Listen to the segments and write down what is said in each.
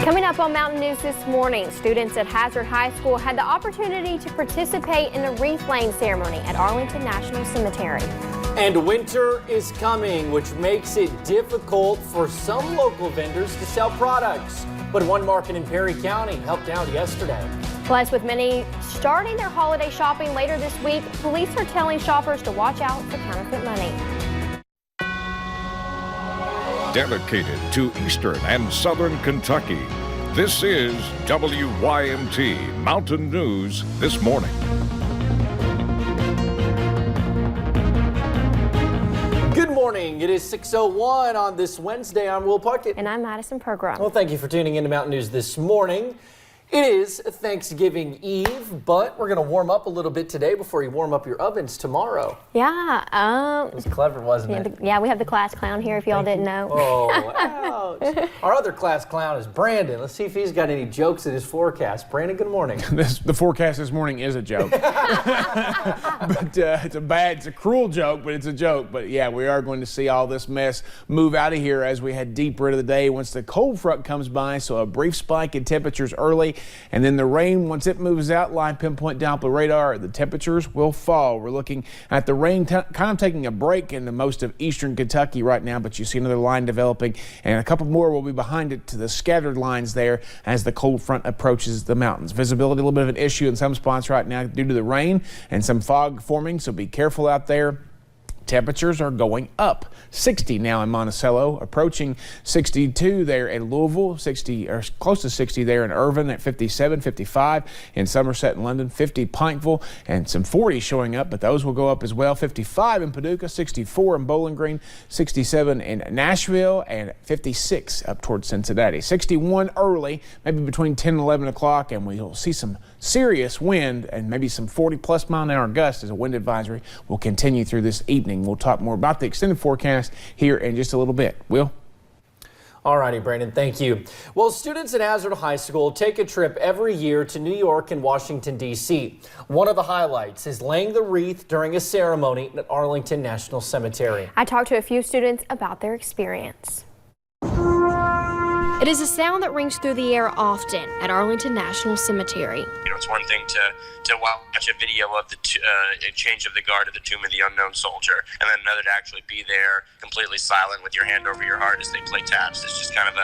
Coming up on Mountain News this morning, students at Hazard High School had the opportunity to participate in the wreath laying ceremony at Arlington National Cemetery. And winter is coming, which makes it difficult for some local vendors to sell products. But one market in Perry County helped out yesterday. Plus, with many starting their holiday shopping later this week, police are telling shoppers to watch out for counterfeit money. Dedicated to Eastern and Southern Kentucky, this is WYMT Mountain News This Morning. Good morning. It is 6:01 on this Wednesday. I'm Will Puckett. And I'm Madison Program. Well, thank you for tuning in to Mountain News This Morning. It is Thanksgiving Eve, but we're going to warm up a little bit today before you warm up your ovens tomorrow. Yeah. It was clever, wasn't it? Yeah, we have the class clown here if y'all didn't know. Oh, ouch. Our other class clown is Brandon. Let's see if he's got any jokes in his forecast. Brandon, good morning. The forecast this morning is a joke. But it's a cruel joke, but it's a joke. But yeah, we are going to see all this mess move out of here as we head deeper into the day once the cold front comes by. So a brief spike in temperatures early, and then the rain, once it moves out, line pinpoint Doppler radar, the temperatures will fall. We're looking at the rain kind of taking a break in the most of eastern Kentucky right now, but you see another line developing, and a couple more will be behind it to the scattered lines there as the cold front approaches the mountains. Visibility a little bit of an issue in some spots right now due to the rain and some fog forming, so be careful out there. Temperatures are going up. 60 now in Monticello, approaching 62 there in Louisville, 60 or close to 60 there in Irvine at 57, 55 in Somerset and London, 50 Pikeville, and some 40 showing up, but those will go up as well. 55 in Paducah, 64 in Bowling Green, 67 in Nashville, and 56 up towards Cincinnati. 61 early, maybe between 10 and 11 o'clock, and we'll see some serious wind and maybe some 40-plus mile-an-hour gusts as a wind advisory will continue through this evening. We'll talk more about the extended forecast here in just a little bit. Will? All righty, Brandon, thank you. Well, students at Hazard High School take a trip every year to New York and Washington, D.C. One of the highlights is laying the wreath during a ceremony at Arlington National Cemetery. I talked to a few students about their experience. It is a sound that rings through the air often at Arlington National Cemetery. You know, it's one thing to watch a video of the change of the guard at the Tomb of the Unknown Soldier, and then another to actually be there completely silent with your hand over your heart as they play taps. It's just kind of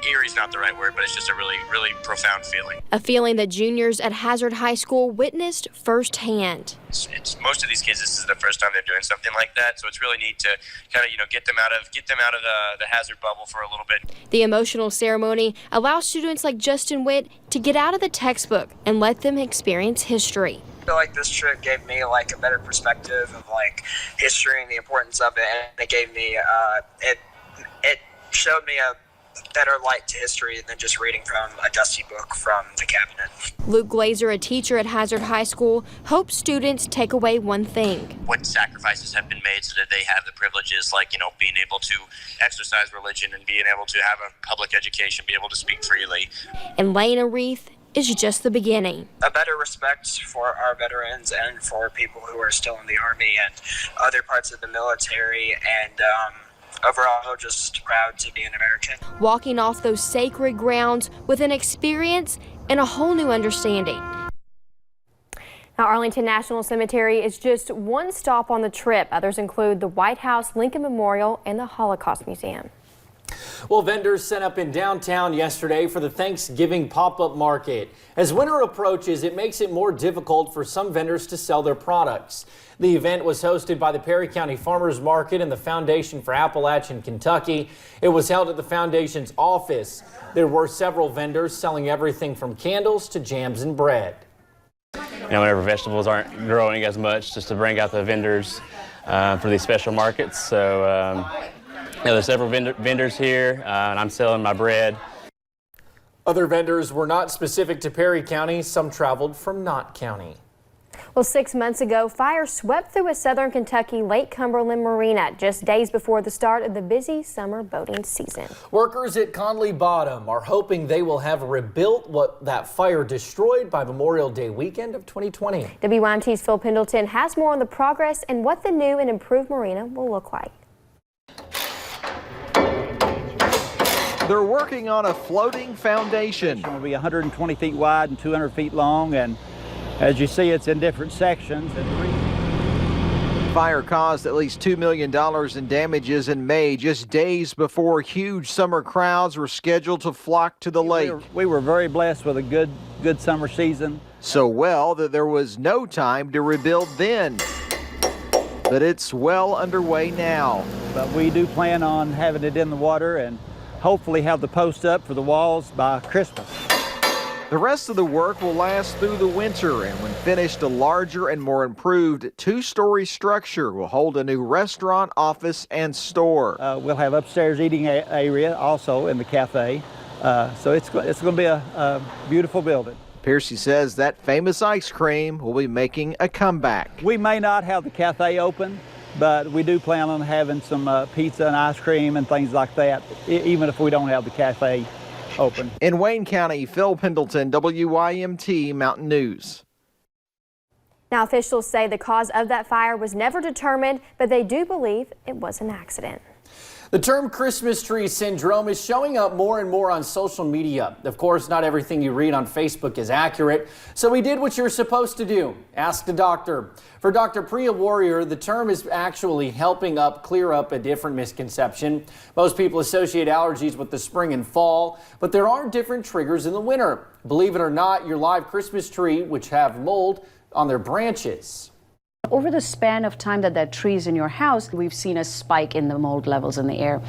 eerie's not the right word, but it's just a really, really profound feeling. A feeling that juniors at Hazard High School witnessed firsthand. It's most of these kids, this is the first time they're doing something like that, so it's really neat to kind of, get them out of the Hazard bubble for a little bit. The emotional ceremony allows students like Justin Witt to get out of the textbook and let them experience history. I feel like this trip gave me a better perspective of history and the importance of it, and it gave me it showed me a better light to history than just reading from a dusty book from the cabinet. Luke Glazer, a teacher at Hazard High School, hopes students take away one thing. What sacrifices have been made so that they have the privileges being able to exercise religion and being able to have a public education, be able to speak freely. And laying a wreath is just the beginning. A better respect for our veterans and for people who are still in the Army and other parts of the military, and overall, just proud to be an American. Walking off those sacred grounds with an experience and a whole new understanding. Now, Arlington National Cemetery is just one stop on the trip. Others include the White House, Lincoln Memorial, and the Holocaust Museum. Well, vendors set up in downtown yesterday for the Thanksgiving pop-up market. As winter approaches, it makes it more difficult for some vendors to sell their products. The event was hosted by the Perry County Farmers Market and the Foundation for Appalachian Kentucky. It was held at the foundation's office. There were several vendors selling everything from candles to jams and bread. Whenever vegetables aren't growing as much, just to bring out the vendors for these special markets. So there's several vendors here, and I'm selling my bread. Other vendors were not specific to Perry County. Some traveled from Knott County. Well, 6 months ago, fire swept through a southern Kentucky Lake Cumberland Marina just days before the start of the busy summer boating season. Workers at Conley Bottom are hoping they will have rebuilt what that fire destroyed by Memorial Day weekend of 2020. WYMT's Phil Pendleton has more on the progress and what the new and improved marina will look like. They're working on a floating foundation. It will be 120 feet wide and 200 feet long, and as you see, it's in different sections. Fire caused at least $2 million in damages in May, just days before huge summer crowds were scheduled to flock to the lake. We were very blessed with a good summer season. So well that there was no time to rebuild then. But it's well underway now. But we do plan on having it in the water and hopefully have the posts up for the walls by Christmas. The rest of the work will last through the winter, and when finished, a larger and more improved two-story structure will hold a new restaurant, office, and store. We'll have upstairs eating area also in the cafe. So it's going to be a beautiful building. Piercy says that famous ice cream will be making a comeback. We may not have the cafe open, but we do plan on having some pizza and ice cream and things like that, even if we don't have the cafe open. In Wayne County, Phil Pendleton, WYMT Mountain News. Now, officials say the cause of that fire was never determined, but they do believe it was an accident. The term Christmas tree syndrome is showing up more and more on social media. Of course, not everything you read on Facebook is accurate, so we did what you're supposed to do. Ask the doctor. For Dr. Priya Warrior, the term is actually helping clear up a different misconception. Most people associate allergies with the spring and fall, but there are different triggers in the winter. Believe it or not, your live Christmas tree, which have mold on their branches. Over the span of time that tree's in your house, we've seen a spike in the mold levels in the air.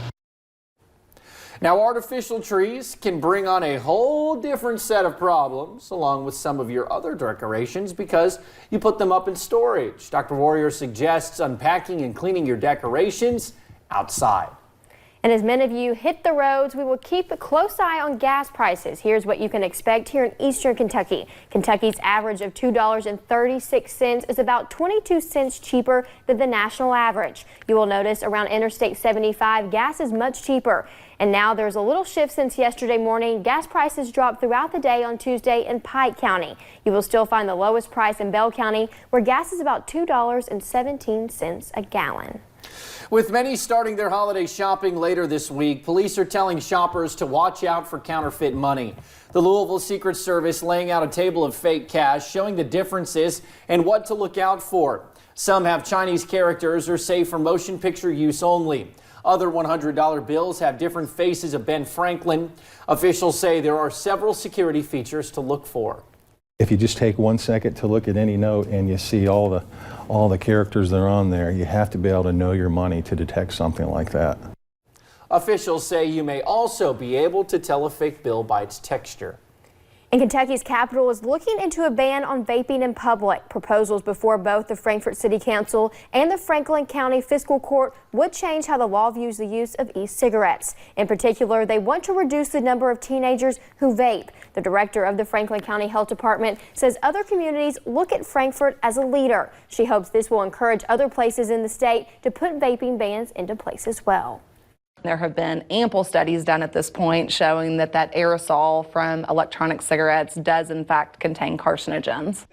Now, artificial trees can bring on a whole different set of problems, along with some of your other decorations, because you put them up in storage. Dr. Warrior suggests unpacking and cleaning your decorations outside. And as many of you hit the roads, we will keep a close eye on gas prices. Here's what you can expect here in eastern Kentucky. Kentucky's average of $2.36 is about 22 cents cheaper than the national average. You will notice around Interstate 75, gas is much cheaper. And now there's a little shift since yesterday morning. Gas prices dropped throughout the day on Tuesday in Pike County. You will still find the lowest price in Bell County, where gas is about $2.17 a gallon. With many starting their holiday shopping later this week, police are telling shoppers to watch out for counterfeit money. The Louisville Secret Service laying out a table of fake cash, showing the differences and what to look out for. Some have Chinese characters or say for motion picture use only. Other $100 bills have different faces of Ben Franklin. Officials say there are several security features to look for. If you just take 1 second to look at any note and you see all the characters that are on there, you have to be able to know your money to detect something like that. Officials say you may also be able to tell a fake bill by its texture. And Kentucky's capital is looking into a ban on vaping in public. Proposals before both the Frankfort City Council and the Franklin County Fiscal Court would change how the law views the use of e-cigarettes. In particular, they want to reduce the number of teenagers who vape. The director of the Franklin County Health Department says other communities look at Frankfort as a leader. She hopes this will encourage other places in the state to put vaping bans into place as well. There have been ample studies done at this point showing that aerosol from electronic cigarettes does in fact contain carcinogens.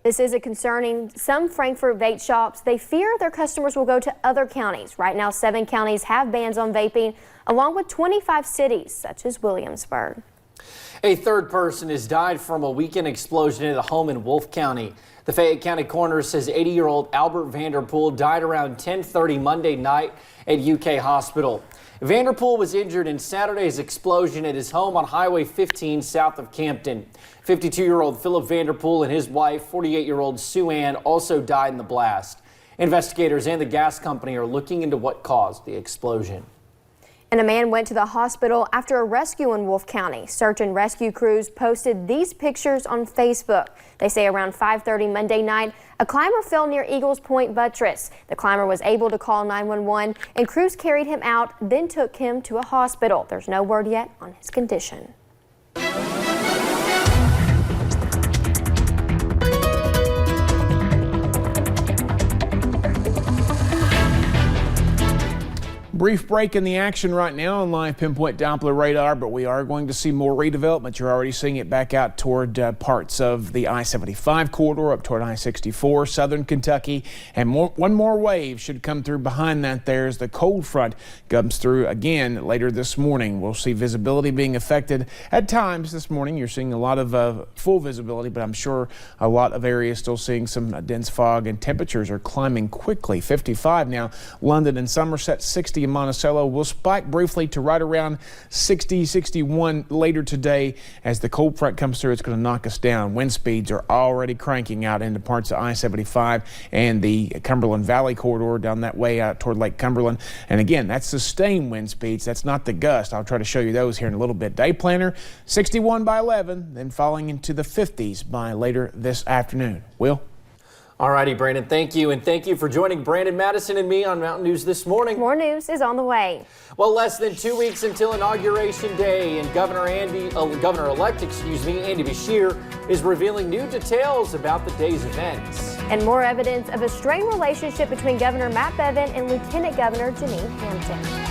This is concerning some Frankfort vape shops. They fear their customers will go to other counties. Right now, 7 counties have bans on vaping, along with 25 cities, such as Williamsburg. A third person has died from a weekend explosion at a home in Wolfe County. The Fayette County coroner says 80-year-old Albert Vanderpool died around 10:30 Monday night at UK Hospital. Vanderpool was injured in Saturday's explosion at his home on Highway 15 south of Campton. 52-year-old Philip Vanderpool and his wife, 48-year-old Sue Ann, also died in the blast. Investigators and the gas company are looking into what caused the explosion. And a man went to the hospital after a rescue in Wolfe County. Search and rescue crews posted these pictures on Facebook. They say around 5:30 Monday night, a climber fell near Eagles Point Buttress. The climber was able to call 911 and crews carried him out, then took him to a hospital. There's no word yet on his condition. Brief break in the action right now on live pinpoint Doppler radar, but we are going to see more redevelopment. You're already seeing it back out toward parts of the I-75 corridor, up toward I-64, southern Kentucky, and one more wave should come through behind that there as the cold front comes through again later this morning. We'll see visibility being affected at times this morning. You're seeing a lot of full visibility, but I'm sure a lot of areas still seeing some dense fog, and temperatures are climbing quickly. 55 now, London and Somerset, 60 in Monticello. Will spike briefly to right around 60, 61 later today. As the cold front comes through, it's going to knock us down. Wind speeds are already cranking out into parts of I-75 and the Cumberland Valley corridor down that way out toward Lake Cumberland. And again, that's sustained wind speeds. That's not the gust. I'll try to show you those here in a little bit. Day planner, 61 by 11, then falling into the 50s by later this afternoon. Will? All righty, Brandon, thank you. And thank you for joining Brandon, Madison, and me on Mountain News this morning. More news is on the way. Well, less than 2 weeks until Inauguration Day, and Governor-elect, Andy Beshear is revealing new details about the day's events. And more evidence of a strained relationship between Governor Matt Bevin and Lieutenant Governor Janine Hampton.